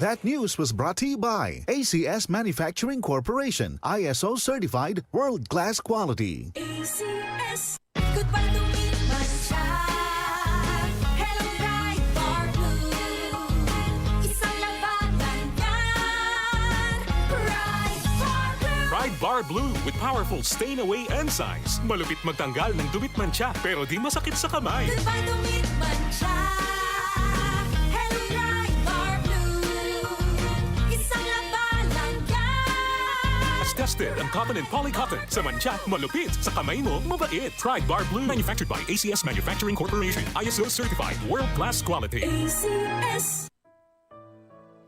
That news was brought to you by ACS Manufacturing Corporation, ISO certified, world-class quality. ACS, goodbye to me, Masya. Hello, bright bar blue. Isang labanan yan. Bright bar blue. Pride Bar Blue with powerful stain-away enzymes. Malupit magtanggal ng dumit mancha pero di masakit sa kamay. Goodbye to me, Masya. Hello, bright bar blue. Isang labanan yan. As tested ang cotton and polycotton. Sa mancha, malupit. Sa kamay mo, mabait. Pride Bar Blue. Manufactured by ACS Manufacturing Corporation. ISO certified. World-class quality. ACS.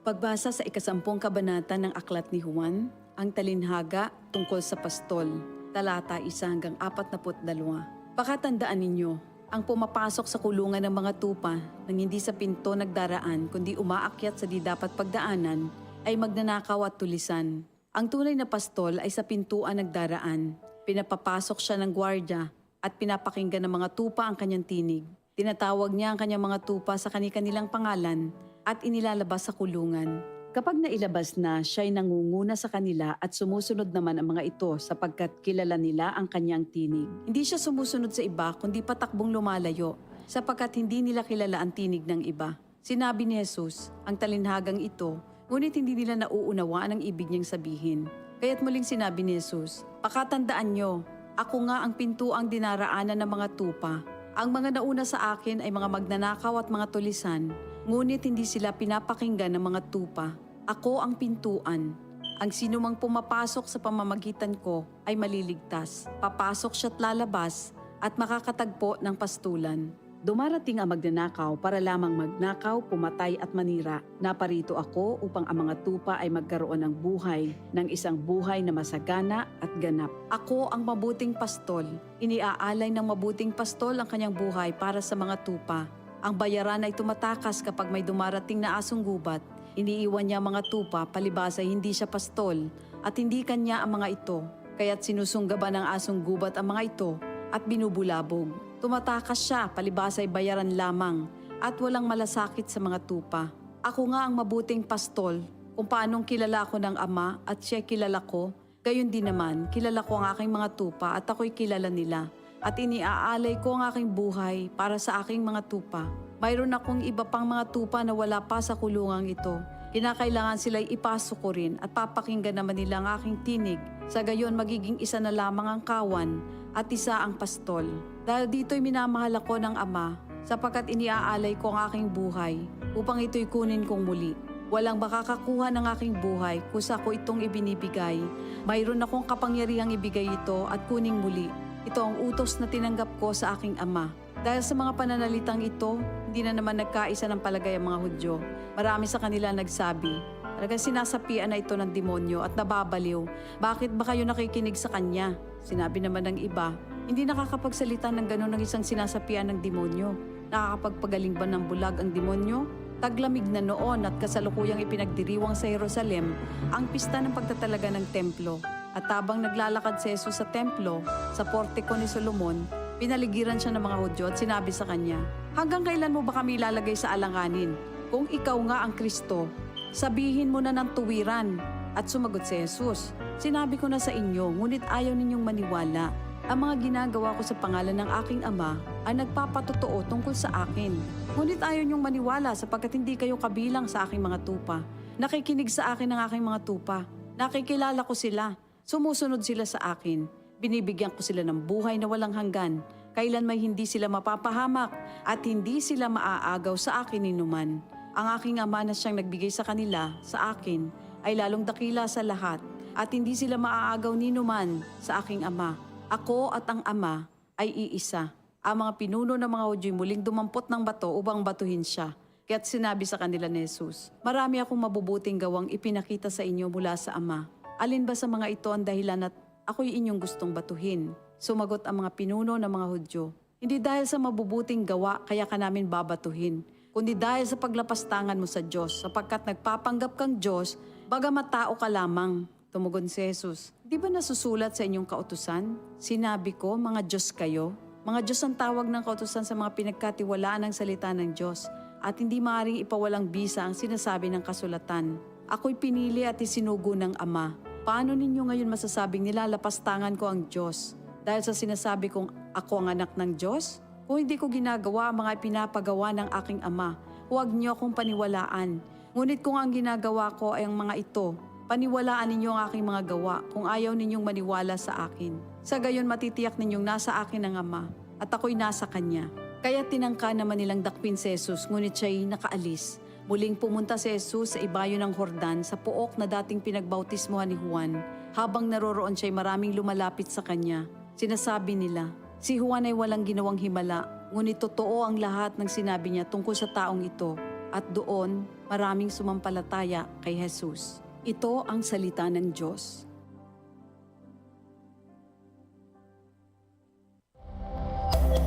Pagbasa sa ikasampung kabanata ng Aklat ni Juan, ang talinhaga tungkol sa pastol, talata 1 hanggang 42. Pakatandaan ninyo, ang pumapasok sa kulungan ng mga tupa nang hindi sa pinto nagdaraan kundi umaakyat sa di dapat pagdaanan ay magnanakaw at tulisan. Ang tunay na pastol ay sa pintuan nagdaraan. Pinapapasok siya ng gwardya at pinapakinggan ng mga tupa ang kanyang tinig. Tinatawag niya ang kanyang mga tupa sa kani-kanilang pangalan at inilalabas sa kulungan. Kapag nailabas na, siya'y nangunguna sa kanila at sumusunod naman ang mga ito sapagkat kilala nila ang kanyang tinig. Hindi siya sumusunod sa iba kundi patakbong lumalayo sapagkat hindi nila kilala ang tinig ng iba. Sinabi ni Jesus, ang talinhagang ito, ngunit hindi nila nauunawaan ang ibig niyang sabihin. Kaya't muling sinabi ni Jesus, pakatandaan nyo, ako nga ang pintuang dinaraanan ng mga tupa. Ang mga nauna sa akin ay mga magnanakaw at mga tulisan, ngunit hindi sila pinapakinggan ng mga tupa. Ako ang pintuan. Ang sinumang pumapasok sa pamamagitan ko ay maliligtas. Papasok siya't lalabas at makakatagpo ng pastulan. Dumarating ang magnanakaw para lamang magnakaw, pumatay at manira. Naparito ako upang ang mga tupa ay magkaroon ng buhay, ng isang buhay na masagana at ganap. Ako ang mabuting pastol. Iniaalay ng mabuting pastol ang kanyang buhay para sa mga tupa. Ang bayaran ay tumatakas kapag may dumarating na asong gubat. Iniiwan niya mga tupa palibhas ay hindi siya pastol at hindi kanya ang mga ito. Kaya't sinusunggaban ng asong gubat ang mga ito at binubulabog. Tumatakas siya palibhas ay bayaran lamang at walang malasakit sa mga tupa. Ako nga ang mabuting pastol. Kung paanong kilala ko ng Ama at siya kilala ko, gayon din naman kilala ko ang aking mga tupa at ako'y kilala nila. At iniaalay ko ang aking buhay para sa aking mga tupa. Mayroon akong iba pang mga tupa na wala pa sa kulungang ito. Kinakailangan sila'y ipasok ko rin at papakinggan naman nila ang aking tinig. Sa gayon magiging isa na lamang ang kawan at isa ang pastol. Dahil dito'y minamahal ako ng Ama sapagkat iniaalay ko ang aking buhay upang ito'y kunin kong muli. Walang makakakuha ng aking buhay kusa ko itong ibinibigay. Mayroon akong kapangyarihang ibigay ito at kuning muli. Ito ang utos na tinanggap ko sa aking Ama. Dahil sa mga pananalitang ito, hindi na naman nagkaisa ng palagay ang mga Hudyo. Marami sa kanila nagsabi, talagang sinasapian na ito ng demonyo at nababaliw. Bakit ba kayo nakikinig sa kanya? Sinabi naman ng iba, hindi nakakapagsalita ng gano'n ng isang sinasapian ng demonyo. Nakakapagpagaling ba ng bulag ang demonyo? Taglamig na noon at kasalukuyang ipinagdiriwang sa Jerusalem ang pista ng pagtatalaga ng templo. At habang naglalakad si Jesus sa templo, sa portiko ni Solomon, pinaligiran siya ng mga Hudyo at sinabi sa kanya, hanggang kailan mo ba kami ilalagay sa alanganin? Kung ikaw nga ang Kristo, sabihin mo na ng tuwiran. At sumagot si Jesus, sinabi ko na sa inyo, ngunit ayaw ninyong maniwala. Ang mga ginagawa ko sa pangalan ng aking Ama ay nagpapatotoo tungkol sa akin. Ngunit ayaw ninyong maniwala sapagkat hindi kayo kabilang sa aking mga tupa. Nakikinig sa akin ang aking mga tupa. Nakikilala ko sila. Sumusunod sila sa akin. Binibigyan ko sila ng buhay na walang hanggan. Kailan may hindi sila mapapahamak at hindi sila maaagaw sa akin ninuman. Ang aking Ama na siyang nagbigay sa kanila, sa akin, ay lalong dakila sa lahat at hindi sila maaagaw ninuman sa aking Ama. Ako at ang Ama ay iisa. Ang mga pinuno ng mga Hudyo muling dumampot ng bato upang batuhin siya. Kaya't sinabi sa kanila ni Jesus, marami akong mabubuting gawang ipinakita sa inyo mula sa Ama. Alin ba sa mga ito ang dahilan at ako'y inyong gustong batuhin? Sumagot ang mga pinuno ng mga Hudyo, hindi dahil sa mabubuting gawa kaya ka namin babatuhin, kundi dahil sa paglapastangan mo sa Diyos, sapagkat nagpapanggap kang Diyos, bagamat tao ka lamang. Tumugon si Jesus, di ba nasusulat sa inyong kautusan? Sinabi ko, mga Diyos kayo. Mga Diyos ang tawag ng kautusan sa mga pinagkatiwalaan ng salita ng Diyos. at hindi maaaring ipawalang bisa ang sinasabi ng kasulatan. Ako'y pinili at isinugo ng Ama. Paano ninyo ngayon masasabing nilalapastangan ko ang Diyos? Dahil sa sinasabi kong ako ang anak ng Diyos? Kung hindi ko ginagawa ang mga pinapagawa ng aking Ama, huwag niyo akong paniwalaan. Ngunit kung ang ginagawa ko ay ang mga ito, paniwalaan ninyo ang aking mga gawa kung ayaw ninyong maniwala sa akin. Sa gayon matitiyak ninyong nasa akin ang Ama at ako'y nasa Kanya. Kaya tinangka naman nilang dakpin si Jesus, ngunit siya'y nakaalis. Muling pumunta si Jesus sa ibayo ng Jordan sa pook na dating pinagbautismohan ni Juan. Habang naroroon siya'y maraming lumalapit sa kanya. Sinasabi nila, si Juan ay walang ginawang himala, ngunit totoo ang lahat ng sinabi niya tungkol sa taong ito. At doon, maraming sumampalataya kay Jesus. Ito ang salita ng Diyos.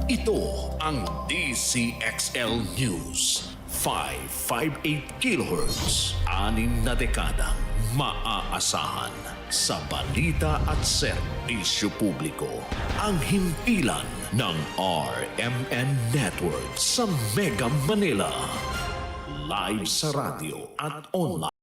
Ito ang DCXL News. 558 kHz. 6 na dekadang maaasahan sa balita at serbisyo publiko. Ang himpilan ng RMN Network sa Mega Manila. Live sa radyo at online.